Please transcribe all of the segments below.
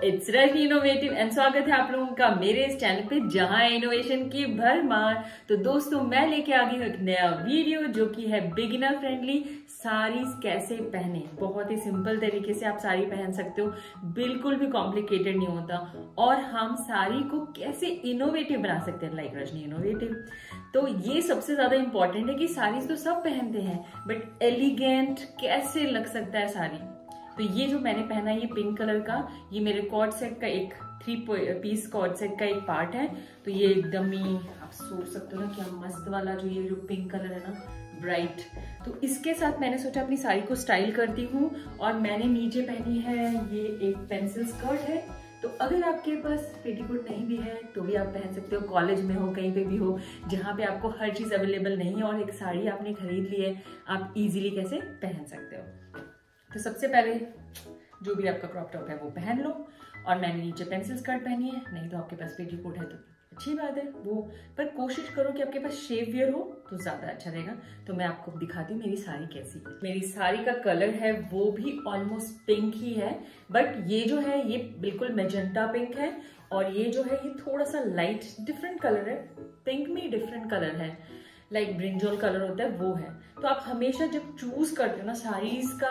It's Rajni innovative and स्वागत है आप लोगों का मेरे इस चैनल पे जहां है इनोवेशन की भरमार। तो दोस्तों मैं लेके आ गई हूँ एक नया वीडियो जो कि है बिगिनर फ्रेंडली साड़ीज कैसे पहने। बहुत ही सिंपल तरीके से आप साड़ी पहन सकते हो, बिल्कुल भी कॉम्प्लिकेटेड नहीं होता। और हम साड़ी को कैसे इनोवेटिव बना सकते हैं, लाइक रजनी इनोवेटिव। तो ये सबसे ज्यादा इंपॉर्टेंट है कि साड़ीज तो सब पहनते हैं, बट एलिगेंट कैसे लग सकता है साड़ी। तो ये जो मैंने पहना है ये पिंक कलर का, ये मेरे कॉर्ड सेट का एक 3 पीस कॉर्ड सेट का एक पार्ट है। तो ये एकदम ही आप सोच सकते हो ना क्या मस्त वाला जो ये जो पिंक कलर है ना, ब्राइट। तो इसके साथ मैंने सोचा अपनी साड़ी को स्टाइल करती हूँ। और मैंने नीचे पहनी है ये एक पेंसिल स्कर्ट है। तो अगर आपके पास पेटीकोट नहीं भी है तो भी आप पहन सकते हो, कॉलेज में हो कहीं पे भी हो जहाँ पे आपको हर चीज अवेलेबल नहीं है और एक साड़ी आपने खरीद ली है, आप इजीली कैसे पहन सकते हो। तो सबसे पहले जो भी आपका क्रॉप टॉप है वो पहन लो। और मैंने नीचे पेंसिल स्कर्ट पहनी है, नहीं तो आपके पास पेटीकोट है तो अच्छी बात है वो, पर कोशिश करो कि आपके पास शेप वियर हो तो ज्यादा अच्छा रहेगा। तो मैं आपको दिखाती हूँ मेरी साड़ी कैसी है। मेरी साड़ी का कलर है वो भी ऑलमोस्ट पिंक ही है, बट ये जो है ये बिल्कुल मेजेंटा पिंक है और ये जो है ये थोड़ा सा लाइट डिफरेंट कलर है। पिंक में डिफरेंट कलर है, लाइक ब्रिंजॉल कलर होता है वो है। तो आप हमेशा जब चूज करते हो ना साड़ीज का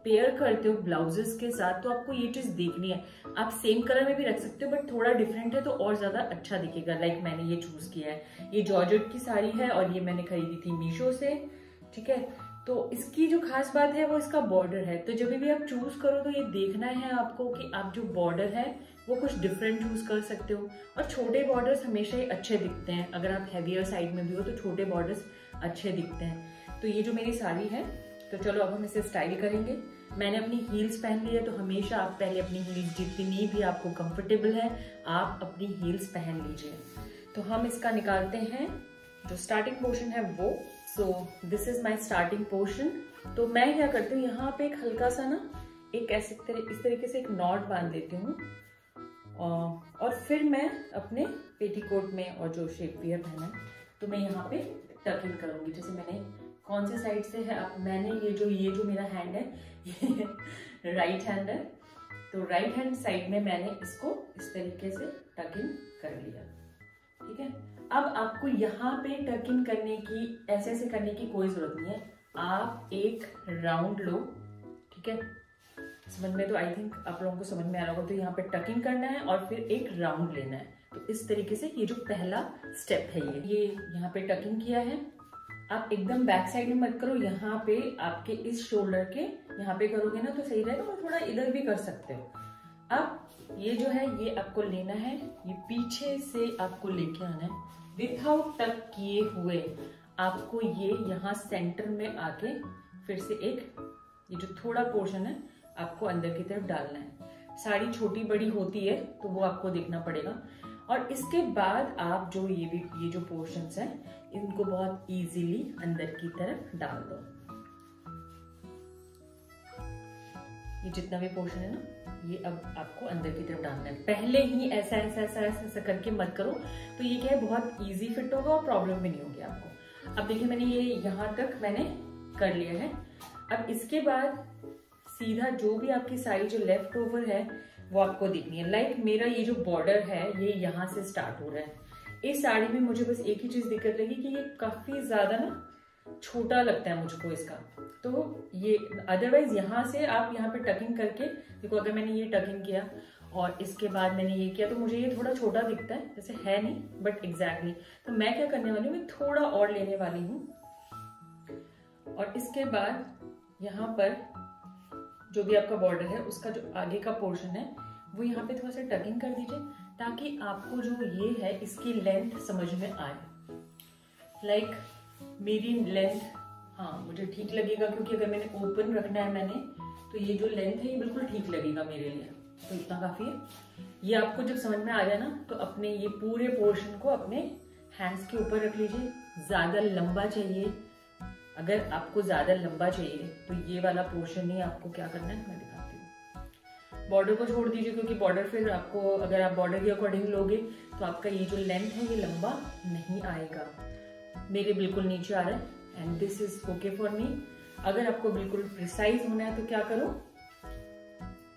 पेयर करते हो ब्लाउजेस के साथ, तो आपको ये चीज देखनी है। आप सेम कलर में भी रख सकते हो बट थोड़ा डिफरेंट है तो और ज्यादा अच्छा दिखेगा। लाइक मैंने ये चूज किया है, ये जॉर्जेट की साड़ी है और ये मैंने खरीदी थी मीशो से, ठीक है। तो इसकी जो खास बात है वो इसका बॉर्डर है। तो जब भी आप चूज करो तो ये देखना है आपको कि आप जो बॉर्डर है वो कुछ डिफरेंट चूज कर सकते हो। और छोटे बॉर्डर्स हमेशा ही अच्छे दिखते हैं, अगर आप हैवियर साइड में भी हो तो छोटे बॉर्डर्स अच्छे दिखते हैं। तो ये जो मेरी साड़ी है, तो चलो अब हम इसे स्टाइल करेंगे। मैंने अपनी हील्स पहन ली है, तो हमेशा आप पहले अपनी हील्स जितनी भी आपको कंफर्टेबल है आप अपनी हील्स पहन लीजिए। तो हम इसका निकालते हैं जो स्टार्टिंग पोर्शन है वो। So this is my starting portion. तो मैं क्या करती हूँ यहाँ पे एक हल्का सा ना एक ऐसे इस तरीके से एक नॉट बांध देती हूँ और फिर मैं अपने पेटीकोट में और जो शेप वियर पहना है तो मैं यहाँ पे टक इन करूंगी। जैसे मैंने कौन से साइड से है, अब मैंने ये जो मेरा हैंड है ये राइट हैंड है, तो राइट हैंड साइड में मैंने इसको इस तरीके से टक इन कर लिया, ठीक है। अब आपको यहाँ पे टक इन करने की ऐसे करने की कोई जरूरत नहीं है। आप एक राउंड लो, ठीक है। समझ में तो आई थिंक आप लोगों को समझ में आ रहा होगा। तो यहाँ पे टकिंग करना है और फिर एक राउंड लेना है। तो इस तरीके से ये जो पहला स्टेप है ये यहाँ पे टकिंग किया है। आप एकदम बैक साइड में मत करो, यहाँ पे आपके इस शोल्डर के यहाँ पे करोगे ना तो सही रहेगा, और थोड़ा इधर भी कर सकते हो। अब ये जो है ये आपको लेना है, ये पीछे से आपको लेके आना है विदाउट टक किए हुए। आपको ये यहाँ सेंटर में आके फिर से एक ये जो थोड़ा पोर्शन है आपको अंदर की तरफ डालना है। साड़ी छोटी बड़ी होती है तो वो आपको देखना पड़ेगा। और इसके बाद आप जो ये जो पोर्शंस हैं इनको बहुत इजीली अंदर की तरफ डाल दो। ये जितना भी पोर्शन है ना ये अब आपको अंदर की तरफ डालना है। पहले ही ऐसा करके मत करो, तो ये क्या है बहुत इजी फिट होगा और प्रॉब्लम भी नहीं होगी आपको। अब देखिए मैंने ये यहाँ तक मैंने कर लिया है। अब इसके बाद सीधा जो भी आपकी साड़ी जो लेफ्ट ओवर है वो आपको देखनी है। लाइक मेरा ये जो बॉर्डर है ये यहाँ से स्टार्ट हो रहा है। इस साड़ी में मुझे बस एक ही चीज दिक्कत लगी कि ये काफी ज्यादा ना छोटा लगता है मुझको इसका। तो ये अदरवाइज यहाँ से आप यहाँ पे टकिंग करके देखो, अगर मैंने ये टकिंग किया और इसके बाद मैंने ये किया तो मुझे ये थोड़ा छोटा दिखता है, जैसे है नहीं बट एग्जैक्टली। तो मैं क्या करने वाली हूँ, मैं थोड़ा और लेने वाली हूँ और इसके बाद यहाँ पर जो भी आपका बॉर्डर है उसका जो आगे का पोर्शन है वो यहाँ पे थोड़ा सा टकिंग कर दीजिए, ताकि आपको जो ये है इसकी लेंथ समझ में आए। लाइक मेरी लेंथ हाँ मुझे ठीक लगेगा, क्योंकि अगर मैंने ओपन रखना है मैंने तो ये जो लेंथ है ये बिल्कुल ठीक लगेगा मेरे लिए। तो इतना काफी है। ये आपको जब समझ में आ जाए ना तो अपने ये पूरे पोर्शन को अपने हैंड्स के ऊपर रख लीजिए। ज्यादा लंबा चाहिए, अगर आपको ज्यादा लंबा चाहिए तो ये वाला पोर्शन ही आपको क्या करना है मैं दिखाती हूँ। बॉर्डर को छोड़ दीजिए, क्योंकि बॉर्डर फिर आपको अगर आप बॉर्डर के अकॉर्डिंग लोगे तो आपका ये जो लेंथ है ये लंबा नहीं आएगा। मेरे बिल्कुल नीचे आ रहा है and this is okay for me. अगर आपको बिल्कुल प्रिसाइज होना है तो क्या करो,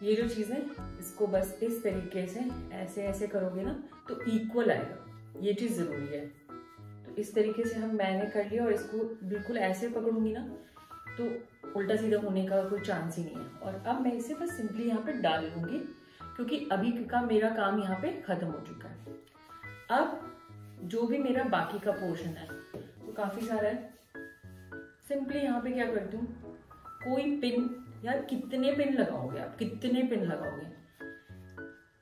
ये जो चीज है इसको बस इस तरीके से ऐसे ऐसे करोगे ना तो इक्वल आएगा, ये चीज जरूरी है। तो इस तरीके से मैंने कर लिया और इसको बिल्कुल ऐसे पकड़ूंगी ना तो उल्टा सीधा होने का कोई चांस ही नहीं है। और अब मैं इसे बस सिंपली यहाँ पे डाल लूंगी क्योंकि अभी का मेरा काम यहाँ पे खत्म हो चुका है। अब जो भी मेरा बाकी का पोर्शन है वो काफी सारा है, सिंपली यहाँ पे क्या करती हूँ, कोई पिन, यार कितने पिन लगाओगे आप, कितने पिन लगाओगे,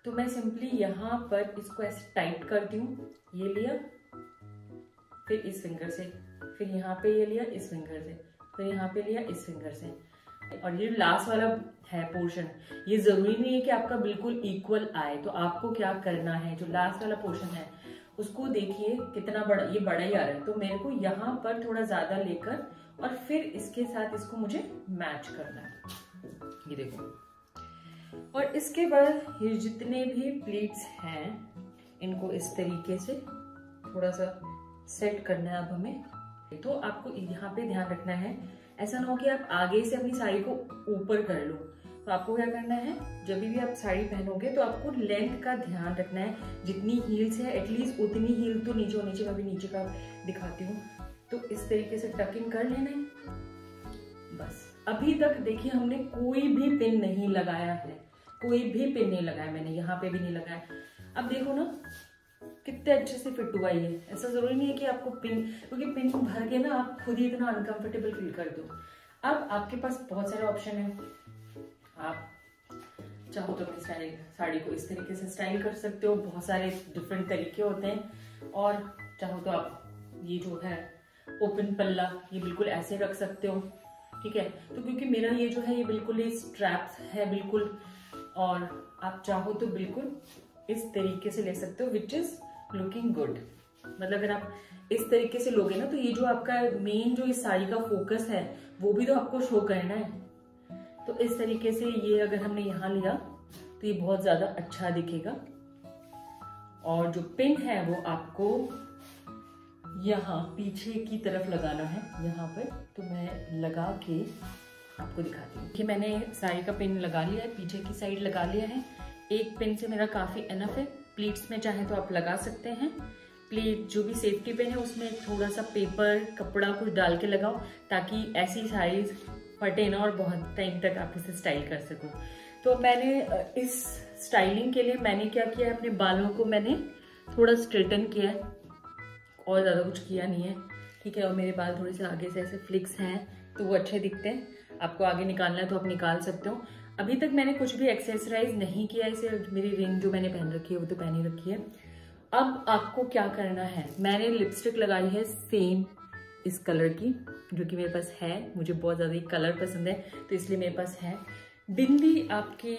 तो मैं सिंपली यहाँ पर इसको ऐसे टाइट करती हूँ, ये लिया, फिर इस फिंगर से, फिर यहाँ पे ये लिया इस फिंगर से, फिर यहाँ पे लिया इस फिंगर से। और ये लास्ट वाला है पोर्शन, ये जरूरी नहीं है कि आपका बिल्कुल इक्वल आए, तो आपको क्या करना है, जो लास्ट वाला पोर्शन है उसको देखिए कितना बड़ा, ये बड़ा ही आ रहा है, तो मेरे को यहाँ पर थोड़ा ज्यादा लेकर और फिर इसके साथ इसको मुझे मैच करना है, ये देखो। और इसके बाद ये जितने भी प्लीट्स हैं इनको इस तरीके से थोड़ा सा सेट करना है अब हमें। तो आपको यहाँ पे ध्यान रखना है, ऐसा ना हो कि आप आगे से अपनी साड़ी को ऊपर कर लो। तो आपको क्या करना है, जब भी आप साड़ी पहनोगे तो आपको लेंथ का ध्यान रखना है, जितनी हील्स है एटलीस्ट उतनी हील तो नीचे होनी चाहिए। मैं भी नीचे का दिखाती हूँ, तो इस तरीके से टक इन कर लेना है बस। अभी तक देखिए हमने कोई भी पिन नहीं लगाया है, कोई भी पिन नहीं लगाया मैंने, यहाँ पे भी नहीं लगाया। अब देखो ना कितने अच्छे से फिट हुआ ये। ऐसा जरूरी नहीं है कि आपको पिन, क्योंकि पिन भर के ना आप खुद ही इतना अनकंफर्टेबल फील कर दो। अब आपके पास बहुत सारे ऑप्शन है, आप चाहो तो अपनी साड़ी को इस तरीके से स्टाइल कर सकते हो, बहुत सारे डिफरेंट तरीके होते हैं। और चाहो तो आप ये जो है ओपन पल्ला ये बिल्कुल ऐसे रख सकते हो, ठीक है। तो क्योंकि मेरा ये जो है ये बिल्कुल ही स्ट्रैप है बिल्कुल, और आप चाहो तो बिल्कुल इस तरीके से ले सकते हो, विच इज लुकिंग गुड। मतलब अगर आप इस तरीके से लोगे ना तो ये जो आपका मेन जो इस साड़ी का फोकस है वो भी तो आपको शो करना है। तो इस तरीके से ये अगर हमने यहाँ लिया तो ये बहुत ज्यादा अच्छा दिखेगा। और जो पिन है वो आपको यहाँ पीछे की तरफ लगाना है, यहाँ पर। तो मैं लगा के आपको दिखाती हूँ कि मैंने साड़ी का पिन लगा लिया है, पीछे की साइड लगा लिया है। एक पिन से मेरा काफी इनफ है। प्लीट्स में चाहे तो आप लगा सकते हैं। प्लीट जो भी सेफ्टी पिन है उसमें थोड़ा सा पेपर कपड़ा कुछ डाल के लगाओ, ताकि ऐसी साड़ी फटे ना और बहुत टाइम तक आप इसे स्टाइल कर सको। तो मैंने इस स्टाइलिंग के लिए मैंने क्या किया है, अपने बालों को मैंने थोड़ा स्ट्रेटन किया है, और ज़्यादा कुछ किया नहीं है, ठीक है। और मेरे बाल थोड़े से आगे से ऐसे फ्लिक्स हैं तो वो अच्छे दिखते हैं। आपको आगे निकालना है तो आप निकाल सकते हो। अभी तक मैंने कुछ भी एक्सेसराइज नहीं किया इसे। मेरी रिंग जो मैंने पहन रखी है वो तो पहनी रखी है। अब आपको क्या करना है, मैंने लिपस्टिक लगाई है सेम इस कलर की जो कि मेरे पास है, मुझे बहुत ज़्यादा ये कलर पसंद है तो इसलिए मेरे पास है। बिंदी आपकी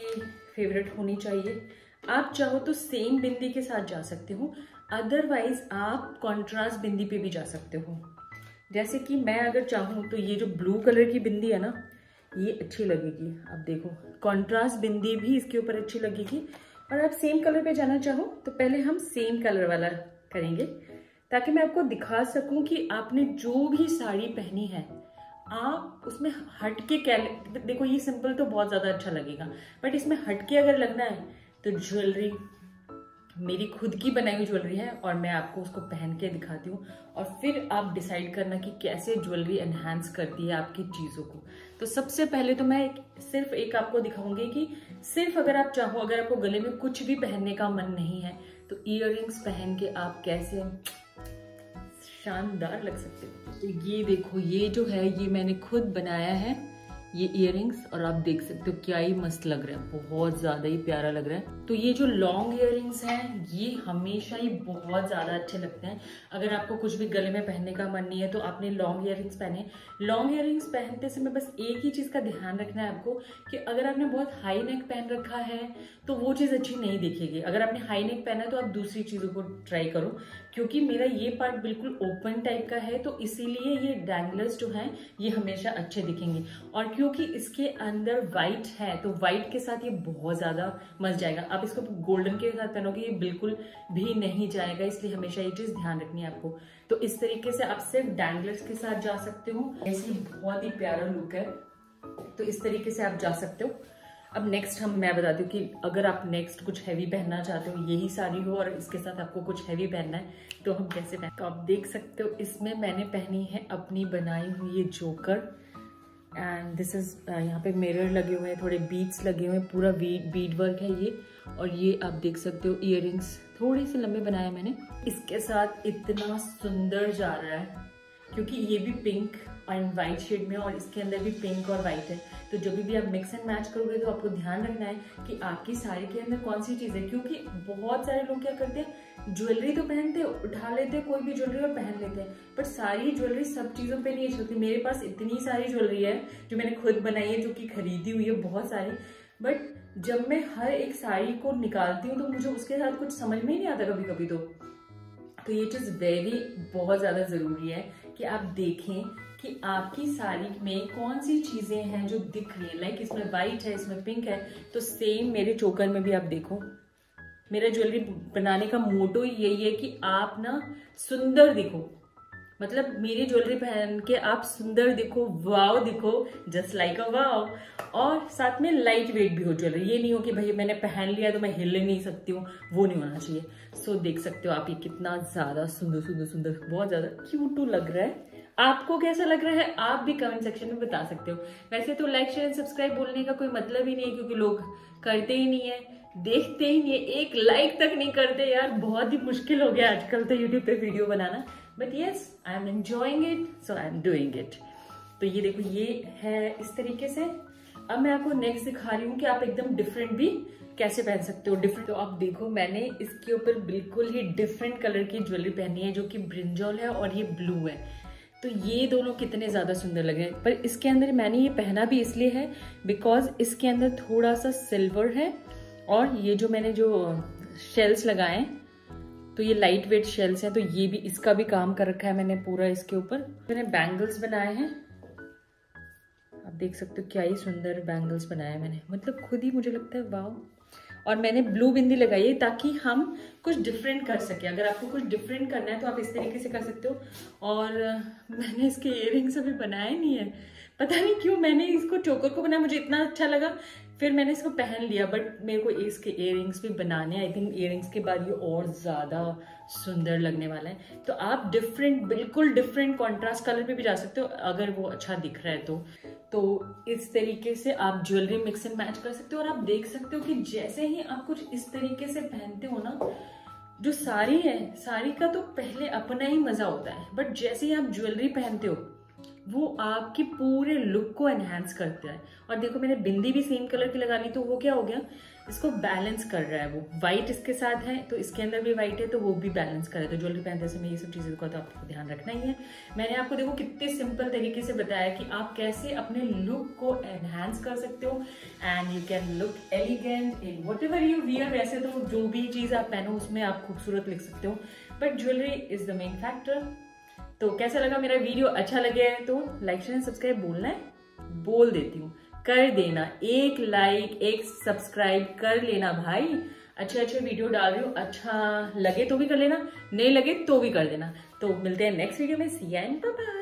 फेवरेट होनी चाहिए। आप चाहो तो सेम बिंदी के साथ जा सकते हो, अदरवाइज आप कॉन्ट्रास्ट बिंदी पे भी जा सकते हो। जैसे कि मैं अगर चाहूँ तो ये जो ब्लू कलर की बिंदी है ना ये अच्छी लगेगी। आप देखो कॉन्ट्रास्ट बिंदी भी इसके ऊपर अच्छी लगेगी। और आप सेम कलर पे जाना चाहो तो पहले हम सेम कलर वाला करेंगे, ताकि मैं आपको दिखा सकूं कि आपने जो भी साड़ी पहनी है आप उसमें हटके क्या, देखो ये सिंपल तो बहुत ज्यादा अच्छा लगेगा, बट इसमें हटके अगर लगना है तो ज्वेलरी मेरी खुद की बनाई हुई ज्वेलरी है और मैं आपको उसको पहन के दिखाती हूँ, और फिर आप डिसाइड करना कि कैसे ज्वेलरी एनहांस करती है आपकी चीज़ों को। तो सबसे पहले तो मैं सिर्फ एक आपको दिखाऊंगी कि सिर्फ अगर आप चाहो, अगर आपको गले में कुछ भी पहनने का मन नहीं है तो इयररिंग्स पहन के आप कैसे शानदार लग सकते हो। तो ये देखो, ये जो है ये मैंने खुद बनाया है ये इयररिंग्स, और आप देख सकते हो क्या ही मस्त लग रहा है, बहुत ज्यादा ही प्यारा लग रहा है। तो ये जो लॉन्ग इयररिंग्स हैं ये हमेशा ही बहुत ज्यादा अच्छे लगते हैं। अगर आपको कुछ भी गले में पहनने का मन नहीं है तो आपने लॉन्ग इयररिंग्स पहने। लॉन्ग इयररिंग्स पहनते समय बस एक ही चीज का ध्यान रखना है आपको कि अगर आपने बहुत हाई नेक पहन रखा है तो वो चीज अच्छी नहीं दिखेगी। अगर आपने हाई नेक पहना है तो आप दूसरी चीजों को ट्राई करो, क्योंकि मेरा ये पार्ट बिल्कुल ओपन टाइप का है तो इसीलिए ये डैंगलर्स जो हैं ये हमेशा अच्छे दिखेंगे। और क्योंकि इसके अंदर व्हाइट है तो व्हाइट के साथ ये बहुत ज्यादा मस्त जाएगा। आप इसको गोल्डन के साथ पहनोगे ये बिल्कुल भी नहीं जाएगा, इसलिए हमेशा ये चीज ध्यान रखनी है आपको। तो इस तरीके से आप सिर्फ डैंगलर्स के साथ जा सकते हो, ऐसी बहुत ही प्यारा लुक है। तो इस तरीके से आप जा सकते हो। अब नेक्स्ट मैं बताती हूँ कि अगर आप नेक्स्ट कुछ हैवी पहनना चाहते हो, यही साड़ी हो और इसके साथ आपको कुछ हैवी पहनना है, तो हम कैसे पहन। तो आप देख सकते हो इसमें मैंने पहनी है अपनी बनाई हुई ये जोकर, एंड दिस इज यहाँ पे मिरर लगे हुए हैं, थोड़े बीड्स लगे हुए हैं, पूरा बीड वर्क है ये। और ये आप देख सकते हो इयररिंग्स थोड़े से लंबे बनाए मैंने। इसके साथ इतना सुंदर जा रहा है क्योंकि ये भी पिंक एंड वाइट शेड में और इसके अंदर भी पिंक और वाइट है। तो जब भी आप मिक्स एंड मैच करोगे तो आपको ध्यान रखना है कि आपकी साड़ी के अंदर कौन सी चीज़ है, क्योंकि बहुत सारे लोग क्या करते हैं, ज्वेलरी तो पहनते हैं, उठा लेते हैं कोई भी ज्वेलरी और पहन लेते हैं, बट सारी ज्वेलरी सब चीज़ों पे नहीं चलती। मेरे पास इतनी सारी ज्वेलरी है जो मैंने खुद बनाई है, जो कि खरीदी हुई है बहुत सारी, बट जब मैं हर एक साड़ी को निकालती हूँ तो मुझे उसके साथ कुछ समझ में ही नहीं आता कभी कभी। तो ये चीज़ बहुत ज़्यादा ज़रूरी है कि आप देखें कि आपकी साड़ी में कौन सी चीज़ें हैं जो दिख रही है। लाइक इसमें वाइट है, इसमें पिंक है, तो सेम मेरे चोकर में भी आप देखो। मेरा ज्वेलरी बनाने का मोटो यही है कि आप ना सुंदर दिखो, मतलब मेरी ज्वेलरी पहन के आप सुंदर दिखो, वाव दिखो, जस्ट लाइक अ वाव। और साथ में लाइट वेट भी हो ज्वेलरी, ये नहीं हो कि भाई मैंने पहन लिया तो मैं हिल नहीं सकती हूँ, वो नहीं होना चाहिए। सो देख सकते हो आप ये कितना ज्यादा सुंदर सुंदर सुंदर, बहुत ज्यादा क्यूट लग रहा है। आपको कैसा लग रहा है आप भी कमेंट सेक्शन में बता सकते हो। वैसे तो लाइक शेयर सब्सक्राइब बोलने का कोई मतलब ही नहीं है, क्योंकि लोग करते ही नहीं है, देखते ही नहीं है, एक लाइक तक नहीं करते यार। बहुत ही मुश्किल हो गया आजकल तो यूट्यूब पे video banana, but yes I am enjoying it, so I am doing it. तो ये देखो ये है इस तरीके से। अब मैं आपको नेक्स्ट दिखा रही हूँ कि आप एकदम डिफरेंट भी कैसे पहन सकते हो। डिफरेंट तो आप देखो मैंने इसके ऊपर बिल्कुल ही डिफरेंट कलर की ज्वेलरी पहनी है, जो कि ब्रिंजॉल है और ये ब्लू है। तो ये दोनों कितने ज़्यादा सुंदर लग रहे हैं। पर इसके अंदर मैंने ये पहना भी इसलिए है बिकॉज इसके अंदर थोड़ा सा सिल्वर है, और ये जो मैंने जो शेल्स लगाए हैं तो ये लाइट वेट शेल्स हैं, तो ये भी इसका भी काम कर रखा है मैंने पूरा इसके ऊपर। मैंने बैंगल्स बनाए हैं, आप देख सकते हो क्या ही सुंदर बैंगल्स बनाए हैं मैंने, मतलब खुद ही मुझे लगता है वाव। और मैंने ब्लू बिंदी लगाई है ताकि हम कुछ डिफरेंट कर सके। अगर आपको कुछ डिफरेंट करना है तो आप इस तरीके से कर सकते हो। और मैंने इसके इयररिंग्स अभी बनाए नहीं है, पता नहीं क्यों मैंने इसको चोकर को बनाया, मुझे इतना अच्छा लगा, फिर मैंने इसको पहन लिया। बट मेरे को इसके इयररिंग्स भी बनाने, आई थिंक इयररिंग्स के बाद ये और ज़्यादा सुंदर लगने वाला है। तो आप डिफरेंट, बिल्कुल डिफरेंट कॉन्ट्रास्ट कलर पे भी जा सकते हो अगर वो अच्छा दिख रहा है तो इस तरीके से आप ज्वेलरी मिक्स एंड मैच कर सकते हो। और आप देख सकते हो कि जैसे ही आप कुछ इस तरीके से पहनते हो ना, जो साड़ी है, साड़ी का तो पहले अपना ही मजा होता है, बट जैसे ही आप ज्वेलरी पहनते हो वो आपके पूरे लुक को एनहांस करता है। और देखो मैंने बिंदी भी सेम कलर की लगा ली, तो वो क्या हो गया, इसको बैलेंस कर रहा है। वो वाइट इसके साथ है तो इसके अंदर भी वाइट है, तो वो भी बैलेंस कर रहा है। तो ज्वेलरी पहनते समय ये सब चीज़ों का तो आपको ध्यान रखना ही है। मैंने आपको देखो कितने सिंपल तरीके से बताया कि आप कैसे अपने लुक को एनहांस कर सकते हो, and you can look elegant in what ever you wear. वैसे तो जो भी चीज़ आप पहनो उसमें आप खूबसूरत लिख सकते हो, but jewellery is the main factor. तो कैसा लगा मेरा वीडियो, अच्छा लगे तो लाइक शेयर सब्सक्राइब बोलना है, बोल देती हूँ, कर देना। एक लाइक एक सब्सक्राइब कर लेना भाई। अच्छे वीडियो डाल रही हूँ, अच्छा लगे तो भी कर लेना, नहीं लगे तो भी कर देना। तो मिलते हैं नेक्स्ट वीडियो में, सी यू एंड बाय बाय।